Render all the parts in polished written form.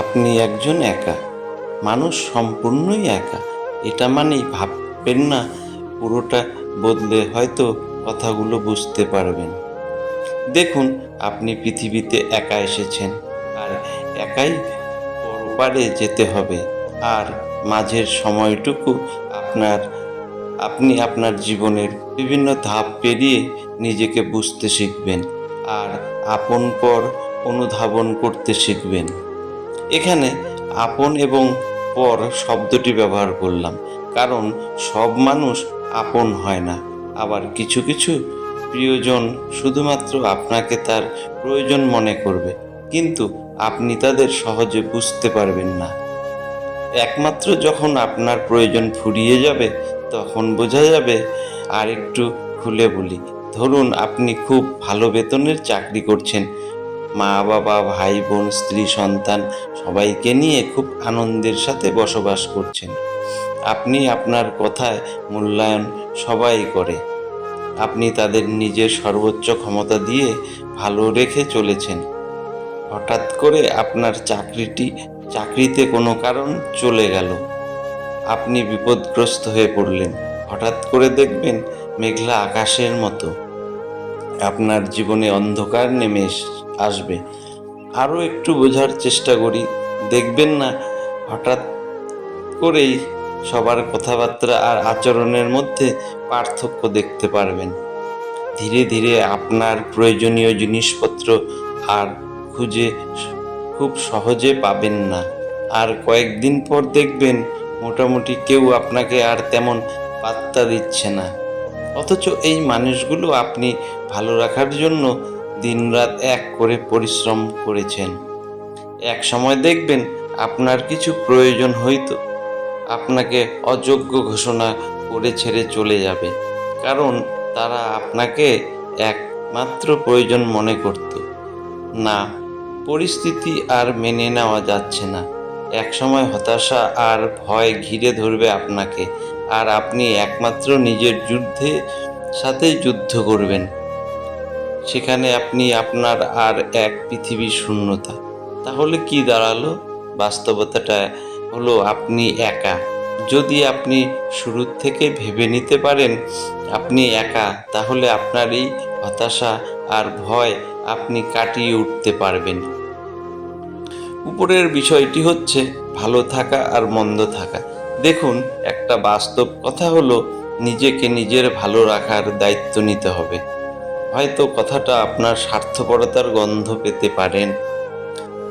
আপনি একজন একা মানুষ, সম্পূর্ণই একা। এটা মানেই ভাববেন না পুরোটা বদলে হয়তো কথাগুলো বুঝতে পারবেন। দেখুন, আপনি পৃথিবীতে একা এসেছেন আর একাই পরপারে যেতে হবে। আর মাঝের সময়টুকু আপনার আপনি আপনার জীবনের বিভিন্ন ধাপ পেরিয়ে নিজেকে বুঝতে শিখবেন আর আপন পর অনুধাবন করতে শিখবেন। এখানে আপন এবং পর শব্দটি ব্যবহার করলাম কারণ সব মানুষ আপন হয় না। আবার কিছু কিছু প্রিয়জন শুধুমাত্র আপনাকে তার প্রয়োজন মনে করবে, কিন্তু আপনি তাদের সহজে বুঝতে পারবেন না। একমাত্র যখন আপনার প্রয়োজন ফুরিয়ে যাবে তখন বোঝা যাবে। আর একটু খুলে বলি, ধরুন আপনি খুব ভালো বেতনের চাকরি করছেন, মা বাবা ভাই বোন স্ত্রী সন্তান সবাইকে নিয়ে খুব আনন্দের সাথে বসবাস করছেন। আপনি আপনার কথায় মূল্যায়ন সবাই করে, আপনি তাদের নিজের সর্বোচ্চ ক্ষমতা দিয়ে ভালো রেখে চলেছেন। হঠাৎ করে আপনার চাকরিতে কোনো কারণ চলে গেল, আপনি বিপদগ্রস্ত হয়ে পড়লেন। হঠাৎ করে দেখবেন মেঘলা আকাশের মতো আপনার জীবনে অন্ধকার নেমে আসবে। আরও একটু বোঝার চেষ্টা করি, দেখবেন না হঠাৎ করেই সবার কথাবার্তা আর আচরণের মধ্যে পার্থক্য দেখতে পারবেন। ধীরে ধীরে আপনার প্রয়োজনীয় জিনিসপত্র আর খুঁজে খুব সহজে পাবেন না। আর কয়েকদিন পর দেখবেন মোটামুটি কেউ আপনাকে আর তেমন পাত্তা দিচ্ছে না, অথচ এই মানুষগুলো আপনি ভালো রাখার জন্য দিনরাত এক করে পরিশ্রম করেছেন। এক সময় দেখবেন আপনার কিছু প্রয়োজন হয়তো আপনাকে অযোগ্য ঘোষণা করে ছেড়ে চলে যাবে, কারণ তারা আপনাকে একমাত্র প্রয়োজন মনে করত না। পরিস্থিতি আর মেনে নেওয়া যাচ্ছে না। একসময় হতাশা আর ভয় ঘিরে ধরবে আপনাকে, আর আপনি একমাত্র নিজের সাথেই যুদ্ধ করবেন। সেখানে আপনি আপনার আর এক পৃথিবীর শূন্যতা। তাহলে কি দাঁড়ালো? বাস্তবতাটা হলো আপনি একা। যদি আপনি শুরুর থেকে ভেবে নিতে পারেন আপনি একা, তাহলে আপনার এই হতাশা আর ভয় আপনি কাটিয়ে উঠতে পারবেন। উপরের বিষয়টি হচ্ছে ভালো থাকা আর মন্দ থাকা। দেখুন, একটা বাস্তব কথা হলো নিজেকে নিজের ভালো রাখার দায়িত্ব নিতে হবে। হয়তো কথাটা আপনার স্বার্থপরতার গন্ধ পেতে পারেন,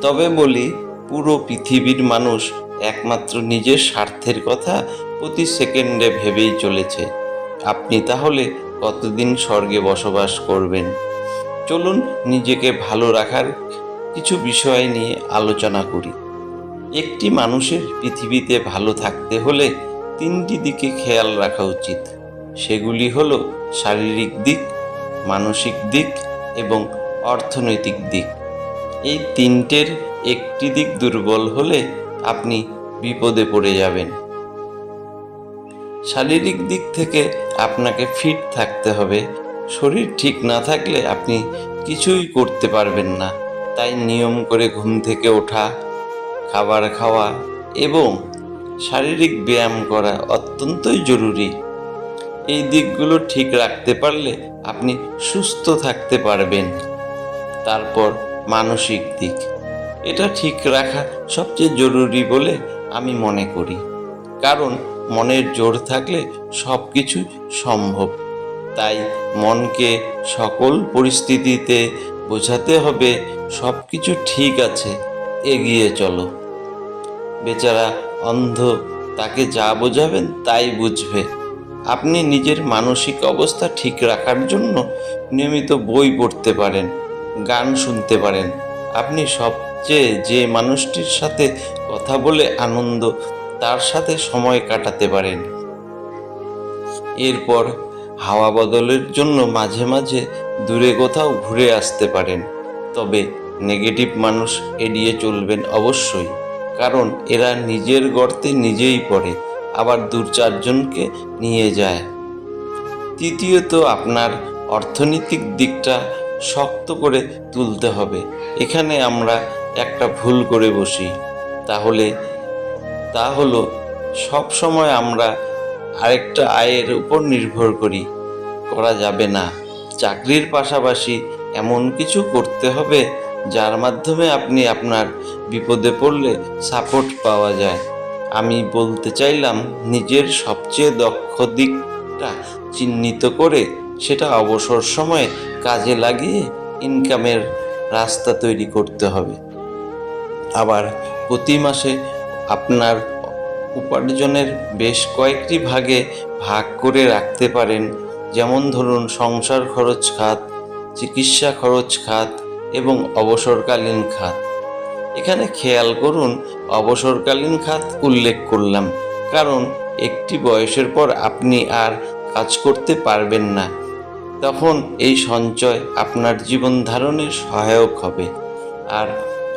তবে বলি, পুরো পৃথিবীর মানুষ একমাত্র নিজের স্বার্থের কথা প্রতি সেকেন্ডে ভেবেই চলেছে। আপনি তাহলে কতদিন স্বর্গে বসবাস করবেন? চলুন নিজেকে ভালো রাখার কিছু বিষয় নিয়ে আলোচনা করি। একটি মানুষের পৃথিবীতে ভালো থাকতে হলে তিনটি দিকে খেয়াল রাখা উচিত। সেগুলি হলো শারীরিক দিক, মানসিক দিক এবং অর্থনৈতিক দিক। এই তিনটের একটি দিক দুর্বল হলে আপনি বিপদে পড়ে যাবেন। শারীরিক দিক থেকে আপনাকে ফিট থাকতে হবে। শরীর ঠিক না থাকলে আপনি কিছুই করতে পারবেন না। তাই নিয়ম করে ঘুম থেকে ওঠা, খাবার খাওয়া এবং শারীরিক ব্যায়াম করা অত্যন্তই জরুরি। এই দিকগুলো ঠিক রাখতে পারলে আপনি সুস্থ থাকতে পারবেন। তারপর মানসিক দিক, এটা ঠিক রাখা সবচেয়ে জরুরি বলে আমি মনে করি, কারণ মনের জোর থাকলে সব কিছু সম্ভব। তাই মনকে সকল পরিস্থিতিতে বোঝাতে হবে সব কিছু ঠিক আছে, এগিয়ে চলো। বেচারা অন্ধ, তাকে যা বোঝাবেন তাই বুঝবে। আপনি নিজের মানসিক অবস্থা ঠিক রাখার জন্য নিয়মিত বই পড়তে পারেন, গান শুনতে পারেন। আপনি সবচেয়ে যে মানুষটির সাথে কথা বলে আনন্দ, তার সাথে সময় কাটাতে পারেন। এরপর হাওয়া বদলের জন্য মাঝে মাঝে দূরে কোথাও ঘুরে আসতে পারেন। তবে নেগেটিভ মানুষ এড়িয়ে চলবেন অবশ্যই, কারণ এরা নিজের গর্তে নিজেই পড়ে, আবার দু চারজনকে নিয়ে যায়। তৃতীয়ত, আপনার অর্থনৈতিক দিকটা শক্ত করে তুলতে হবে। এখানে আমরা একটা ভুল করে বসি। তাহলে তা হলো সব সময় আমরা আরেকটা আয়ের উপর নির্ভর করা যাবে না। চাকরির পাশাপাশি এমন কিছু করতে হবে যার মাধ্যমে আপনি আপনার বিপদে পড়লে সাপোর্ট পাওয়া যায়। আমি বলতে চাইলাম নিজের সবচেয়ে দক্ষ দিকটা চিহ্নিত করে সেটা অবসর সময়ে কাজে লাগিয়ে ইনকামের রাস্তা তৈরি করতে হবে। আবার প্রতি মাসে আপনার উপার্জনের বেশ কয়েকটি ভাগে ভাগ করে রাখতে পারেন। যেমন ধরুন সংসার খরচ খাত, চিকিৎসা খরচ খাত এবং অবসরকালীন খাত। এখানে খেয়াল করুন অবসরকালীন খাত উল্লেখ করলাম, কারণ একটি বয়সের পর আপনি আর কাজ করতে পারবেন না। তখন এই সঞ্চয় আপনার জীবন ধারণের সহায়ক হবে। আর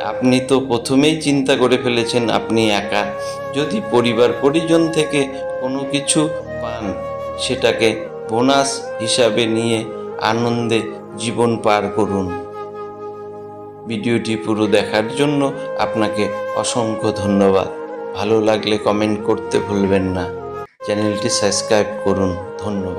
আপনি তো প্রথমেই চিন্তা করে ফেলেছেন আপনি একা। যদি পরিবার পরিজন থেকে কোনো কিছু পান, সেটাকে বোনাস হিসাবে নিয়ে আনন্দে জীবন পার করুন। ভিডিওটি পুরো দেখার জন্য আপনাকে অসংখ্য ধন্যবাদ। ভালো লাগলে কমেন্ট করতে ভুলবেন না। চ্যানেলটি সাবস্ক্রাইব করুন। ধন্যবাদ।